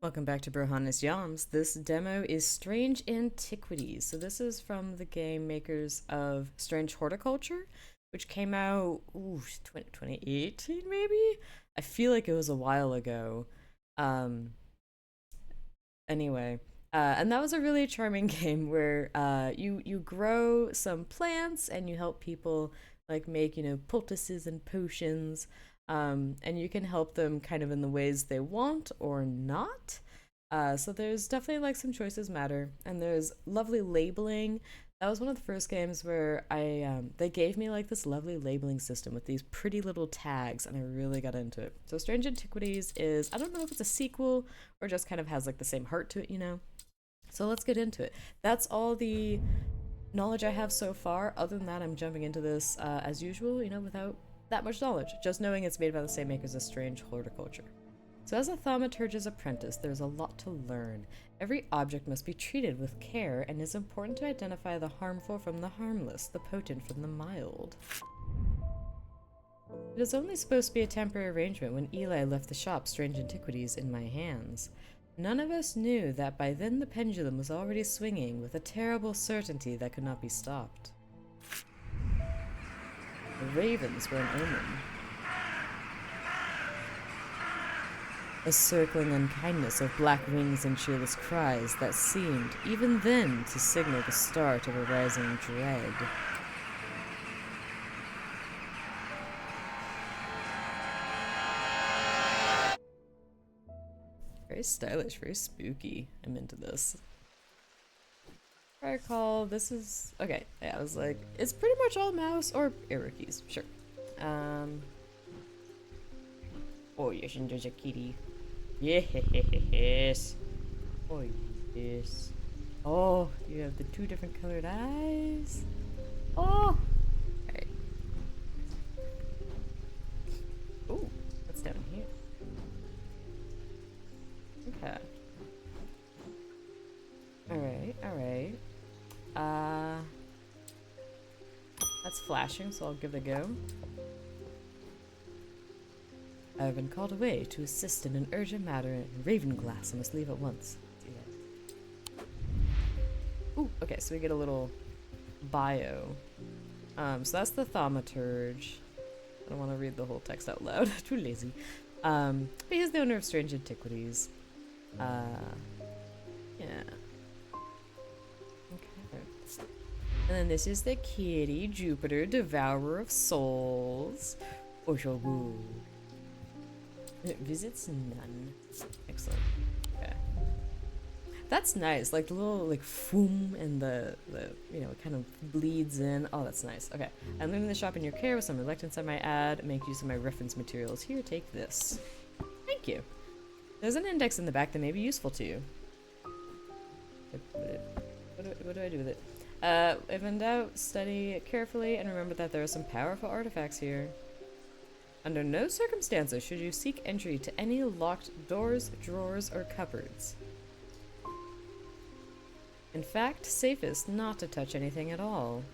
Welcome back to Brohannes Yams. This demo is Strange Antiquities. So this is from the game makers of Strange Horticulture, which came out 2018 maybe? I feel like it was a while ago. Um, anyway, and that was a really charming game where you grow some plants and you help people like make poultices and potions, and you can help them kind of in the ways they want or not. So there's definitely like some choices matter, and there's lovely labeling. That was one of the first games where they gave me like this lovely labeling system with these pretty little tags, and I really got into it. So Strange Antiquities is, I don't know if it's a sequel or just kind of has like the same heart to it. So let's get into it. That's all the knowledge I have so far. Other than that, I'm jumping into this as usual, without that much knowledge, just knowing it's made by the same makers as Strange Horticulture. So as a thaumaturge's apprentice, there's a lot to learn. Every object must be treated with care, and it's important to identify the harmful from the harmless, the potent from the mild. It was only supposed to be a temporary arrangement when Eli left the shop Strange Antiquities in my hands. None of us knew that by then the pendulum was already swinging with a terrible certainty that could not be stopped. The ravens were an omen. A circling unkindness of black wings and cheerless cries that seemed, even then, to signal the start of a rising dread. Very stylish, very spooky. I'm into this. If I recall, this is... Okay, yeah, I was like, it's pretty much all mouse or arrow keys, sure. Oh yes, and there's a kitty. Yes. Oh yes. Oh, you have the two different colored eyes. Oh. Alright. Oh, what's down here? Okay. Alright. That's flashing, so I'll give it a go. I have been called away to assist in an urgent matter in Ravenglass. I must leave at once. Ooh, okay, so we get a little bio. So that's the thaumaturge. I don't want to read the whole text out loud. Too lazy. But he's the owner of Strange Antiquities. Yeah. Okay. And then this is the kitty, Jupiter, Devourer of Souls. Oshogu. Visits none. Excellent. Okay. That's nice. Like the little like foom and the it kind of bleeds in. Oh, that's nice. Okay. I'm leaving the shop in your care with some reluctance I might add. Make use of my reference materials. Here, take this. Thank you. There's an index in the back that may be useful to you. What do I do with it? If in doubt, study it carefully and remember that there are some powerful artifacts here. Under no circumstances should you seek entry to any locked doors, drawers, or cupboards. In fact, safest not to touch anything at all.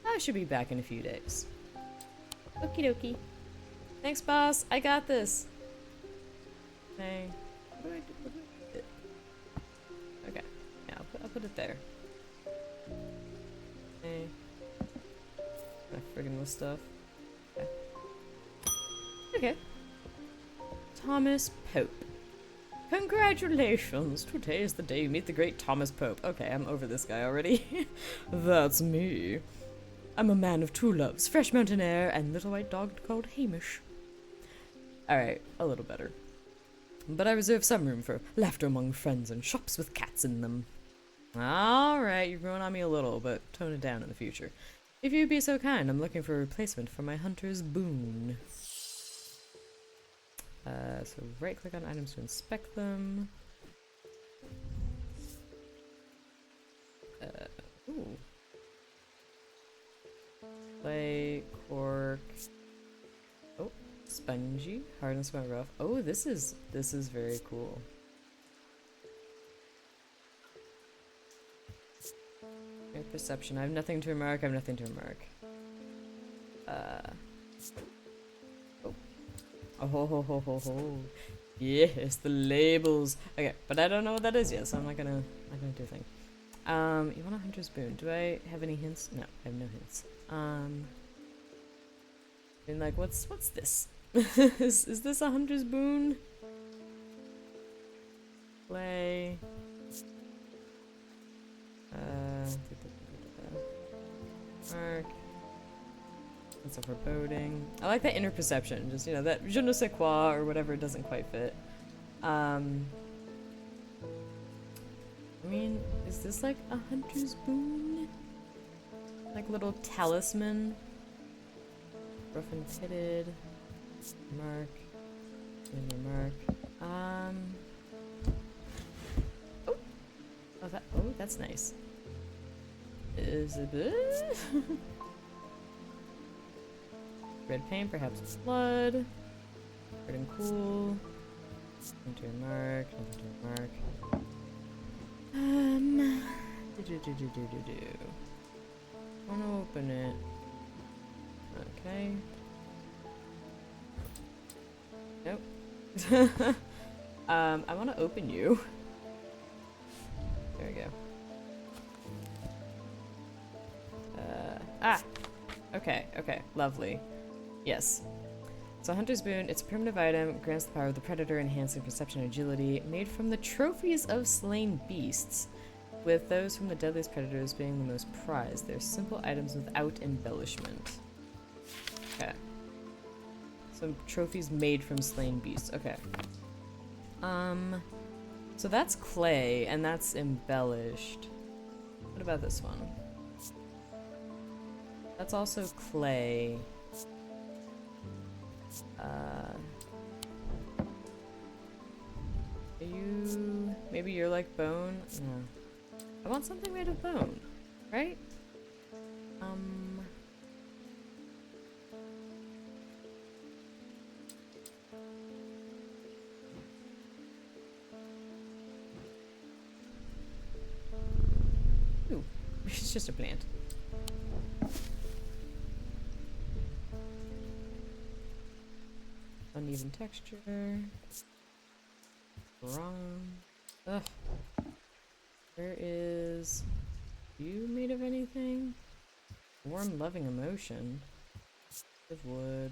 I should be back in a few days. Okie dokie. Thanks, boss. I got this. Hey. What do I do? What do I do? Okay. Yeah, I'll put it there. Hey. I friggin' with stuff. Okay. Okay. Thomas Pope. Congratulations! Today is the day you meet the great Thomas Pope. Okay, I'm over this guy already. That's me. I'm a man of two loves, fresh mountain air and little white dog called Hamish. Alright, a little better. But I reserve some room for laughter among friends and shops with cats in them. Alright, you're growing on me a little, but tone it down in the future. If you'd be so kind, I'm looking for a replacement for my hunter's boon. So right click on items to inspect them. Ooh. Clay, cork. Oh, spongy, hardness went rough. Oh, this is very cool. Mere perception. I have nothing to remark. Oh. Oh ho ho ho ho ho. Yes, the labels. Okay, but I don't know what that is yet, so I'm not gonna do a thing. You want a hunter's boon? Do I have any hints? No, I have no hints. I mean, like, what's this? is this a hunter's boon? Play. Mark. That's a foreboding. I like that inner perception. Just, you know, that je ne sais quoi or whatever doesn't quite fit. I mean, is this like a hunter's boon? Like little talisman? Rough and pitted. Mark. And your mark. Oh! Oh, that's nice. Is it red paint, perhaps blood. Red and cool. Into a mark, into a mark. Wanna open it. Okay. Nope. I wanna open you. There we go. Okay, okay, lovely. Yes. So Hunter's Boon, it's a primitive item, grants the power of the predator, enhancing perception and agility, made from the trophies of slain beasts, with those from the deadliest predators being the most prized. They're simple items without embellishment. Okay. So trophies made from slain beasts. Okay. So that's clay, and that's embellished. What about this one? That's also clay. Are you... Maybe you're like bone? No. I want something made of bone, right? Ooh, it's just a plant. Uneven texture. Wrong. Ugh. Where is you made of anything? Warm, loving emotion. Of wood.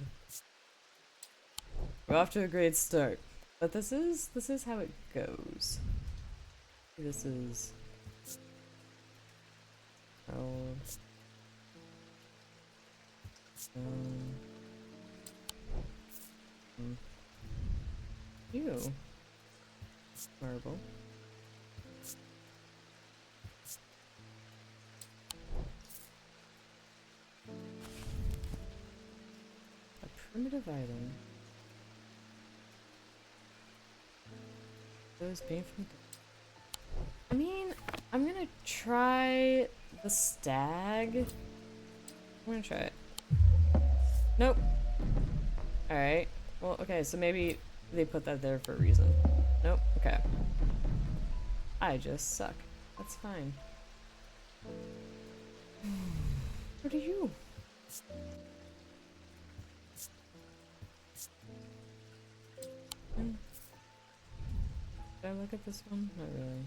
We're off to a great start, but this is how it goes. This is old. Ew. Marble. A primitive item. Those being from... I mean, I'm gonna try the stag. I'm gonna try it. Nope. Alright. Well, okay, so maybe they put that there for a reason. Nope. Okay. I just suck. That's fine. What are you? Did I look at this one? Not really.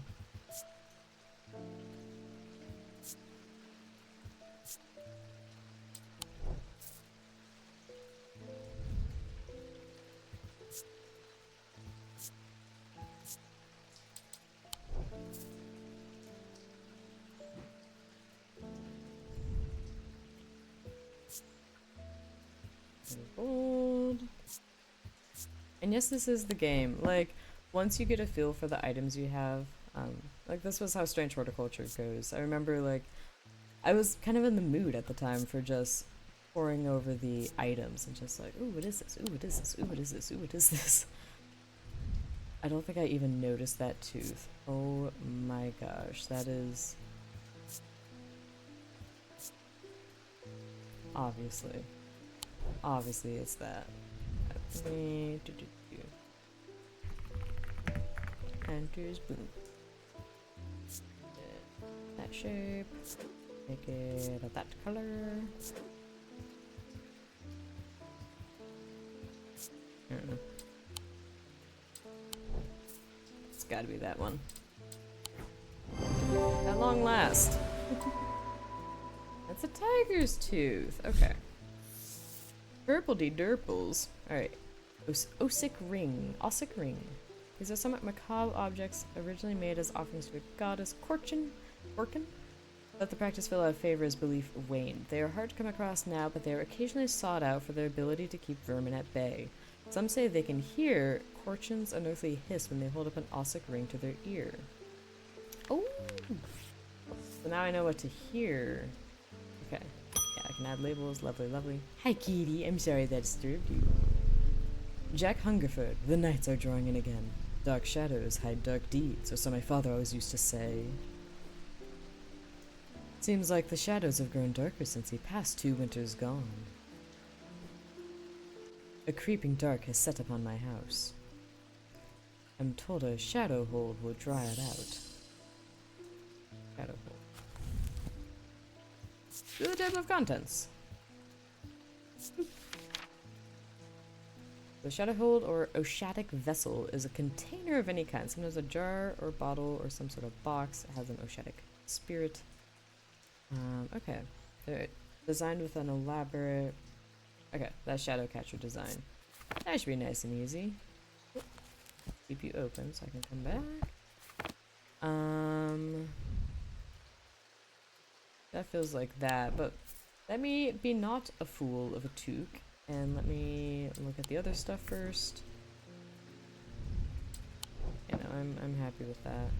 Gold. And yes, this is the game. Like, once you get a feel for the items you have, like this was how Strange Horticulture goes. I remember, like, I was kind of in the mood at the time for just poring over the items and just like, ooh, what is this? Ooh, what is this? Ooh, what is this? Ooh, what is this? I don't think I even noticed that tooth. Oh my gosh, that is... Obviously. Obviously it's that. Hunter's Boon. That shape. Make it of that color. I don't know. It's gotta be that one. At long last. That's a tiger's tooth. Okay. Purple-de durples. Alright. Osic ring. Osic ring. These are somewhat macabre objects originally made as offerings to a goddess Korkin. But the practice fell out of favor as belief waned. They are hard to come across now, but they are occasionally sought out for their ability to keep vermin at bay. Some say they can hear Korchin's unearthly hiss when they hold up an Osic ring to their ear. Oh! So now I know what to hear. Okay. Yeah, I can add labels. Lovely, lovely. Hi, Kitty. I'm sorry that disturbed you. Jack Hungerford. The nights are drawing in again. Dark shadows hide dark deeds, or so my father always used to say. Seems like the shadows have grown darker since he passed 2 winters gone. A creeping dark has set upon my house. I'm told a shadow hold will dry it out. Shadow hold. To the table of contents. The shadow hold or oshatic vessel is a container of any kind. Sometimes a jar or bottle or some sort of box. It has an oshatic spirit. Okay. They're designed with an elaborate... Okay, that's shadow catcher design. That should be nice and easy. Keep you open so I can come back. That feels like that, but let me be not a fool of a toque, and let me look at the other stuff first. You know, I'm happy with that.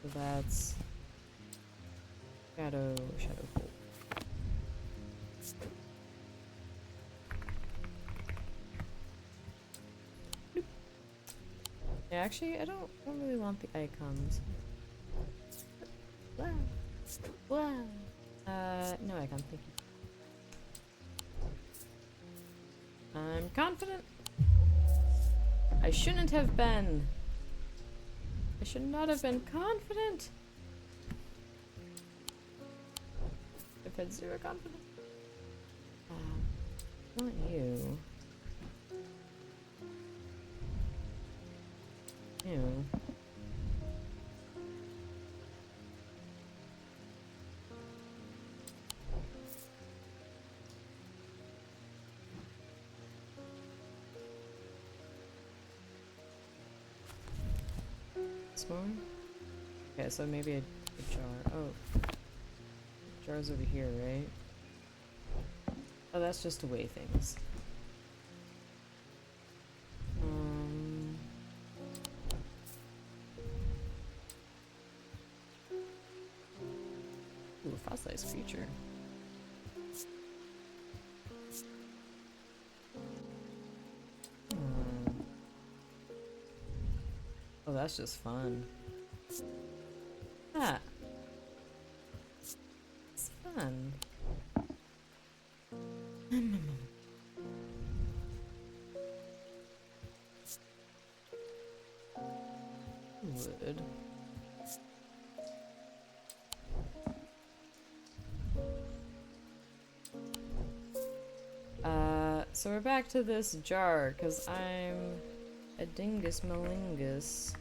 So that's shadow hold. Yeah, actually, I don't really want the icons. Wow. Wow. No icon, thank you. I'm confident. I shouldn't have been. I should not have been confident. I've had 0 confidence. Not you. You. This one? Okay, so maybe a jar. Oh. Jar's over here, right? Oh, that's just to weigh things. Ooh, a fossilized creature. Oh, that's just fun. Ah. It's fun. Wood. So we're back to this jar, because I'm a dingus malingus.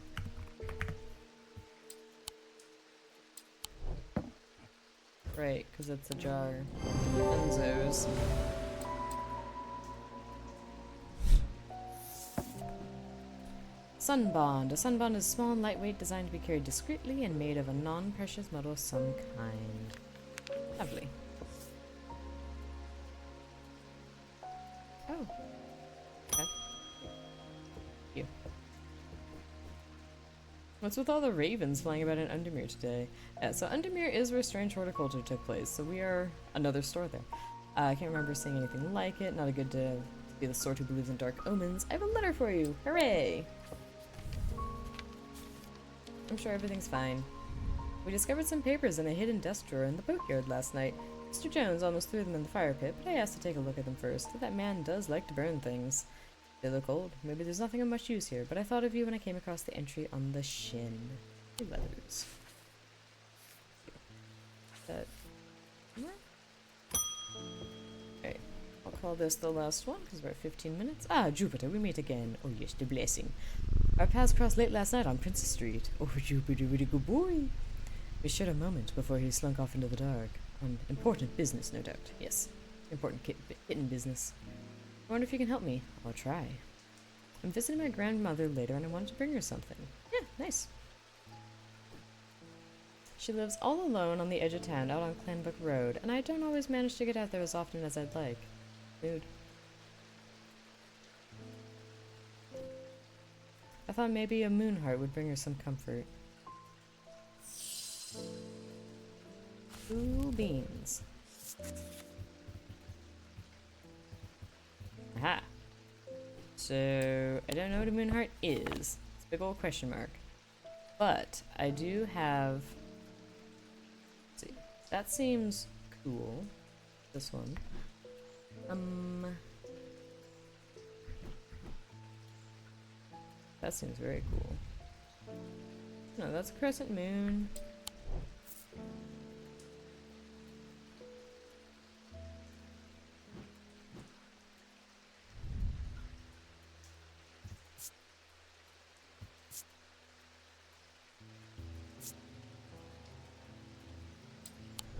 Right, because it's a jar. Benzos. Sunbond. A sunbond is small and lightweight, designed to be carried discreetly and made of a non-precious metal of some kind. Lovely. Oh. Okay. You. What's with all the ravens flying about in Undermere today? So Undermere is where strange horticulture took place, so we are another store there. I can't remember seeing anything like it. Not a good to be the sort who believes in dark omens. I have a letter for you. Hooray! I'm sure everything's fine. We discovered some papers in a hidden desk drawer in the boatyard last night. Mr. Jones almost threw them in the fire pit, but I asked to take a look at them first. That man does like to burn things. They look old. Maybe there's nothing of much use here, but I thought of you when I came across the entry on the shin. 2 letters. That... Okay, I'll call this the last one because we're at 15 minutes. Ah, Jupiter, we meet again. Oh yes, the blessing. Our paths crossed late last night on Princess Street. Oh, Jupiter, really good boy. We shared a moment before he slunk off into the dark. On important business, no doubt. Yes, important kitten business. I wonder if you can help me. I'll try. I'm visiting my grandmother later and I wanted to bring her something. Yeah, nice. She lives all alone on the edge of town, out on Clanbrook Road, and I don't always manage to get out there as often as I'd like. Mood. I thought maybe a moon heart would bring her some comfort. Ooh, beans. Aha! So, I don't know what a moon heart is. It's a big old question mark. But, I do have... Let's see. That seems cool. This one. That seems very cool. No, that's a crescent moon.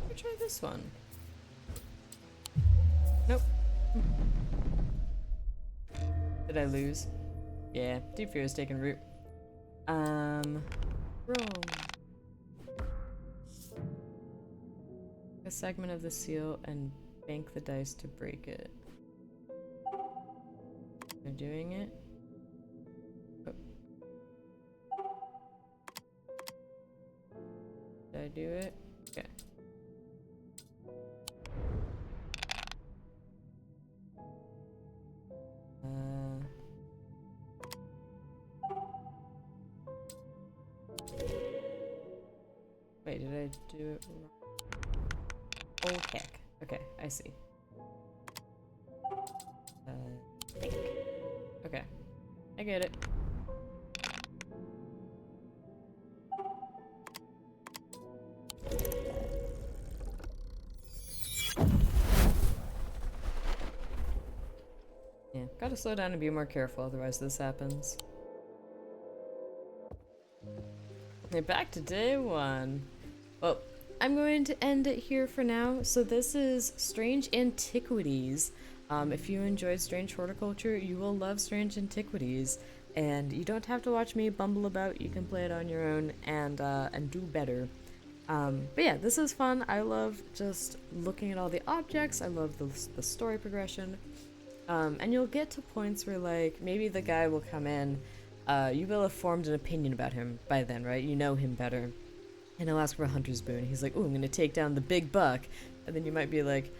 Let me try this one. Nope. Did I lose? Yeah, deep fear is taking root. Roll. A segment of the seal and bank the dice to break it. Am I doing it? Oh. Did I do it? Okay. Wait, did I do it wrong? Oh, heck. Okay, I see. Think. Okay. I get it. Yeah, gotta slow down and be more careful, otherwise this happens. Okay, back to day one. Well, I'm going to end it here for now. So this is Strange Antiquities. If you enjoyed Strange Horticulture, you will love Strange Antiquities. And you don't have to watch me bumble about. You can play it on your own and do better. But yeah, this is fun. I love just looking at all the objects. I love the story progression. And you'll get to points where, like, maybe the guy will come in. You will have formed an opinion about him by then, right? You know him better. And he'll ask for a hunter's boon. He's like, "Ooh, I'm gonna take down the big buck." And then you might be like,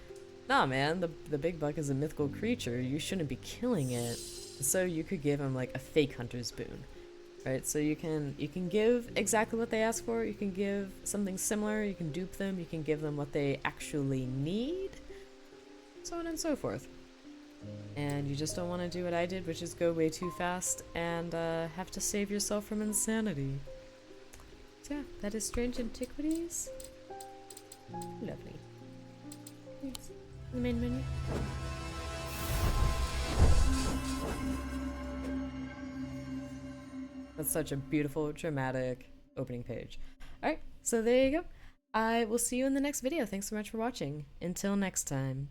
"Nah, man, the big buck is a mythical creature. You shouldn't be killing it." So you could give him, like, a fake hunter's boon. Right? So you can give exactly what they ask for. You can give something similar. You can dupe them. You can give them what they actually need. So on and so forth. And you just don't want to do what I did, which is go way too fast and have to save yourself from insanity. So yeah, that is Strange Antiquities. Lovely. Thanks. The main menu. That's such a beautiful, dramatic opening page. Alright, so there you go. I will see you in the next video. Thanks so much for watching. Until next time.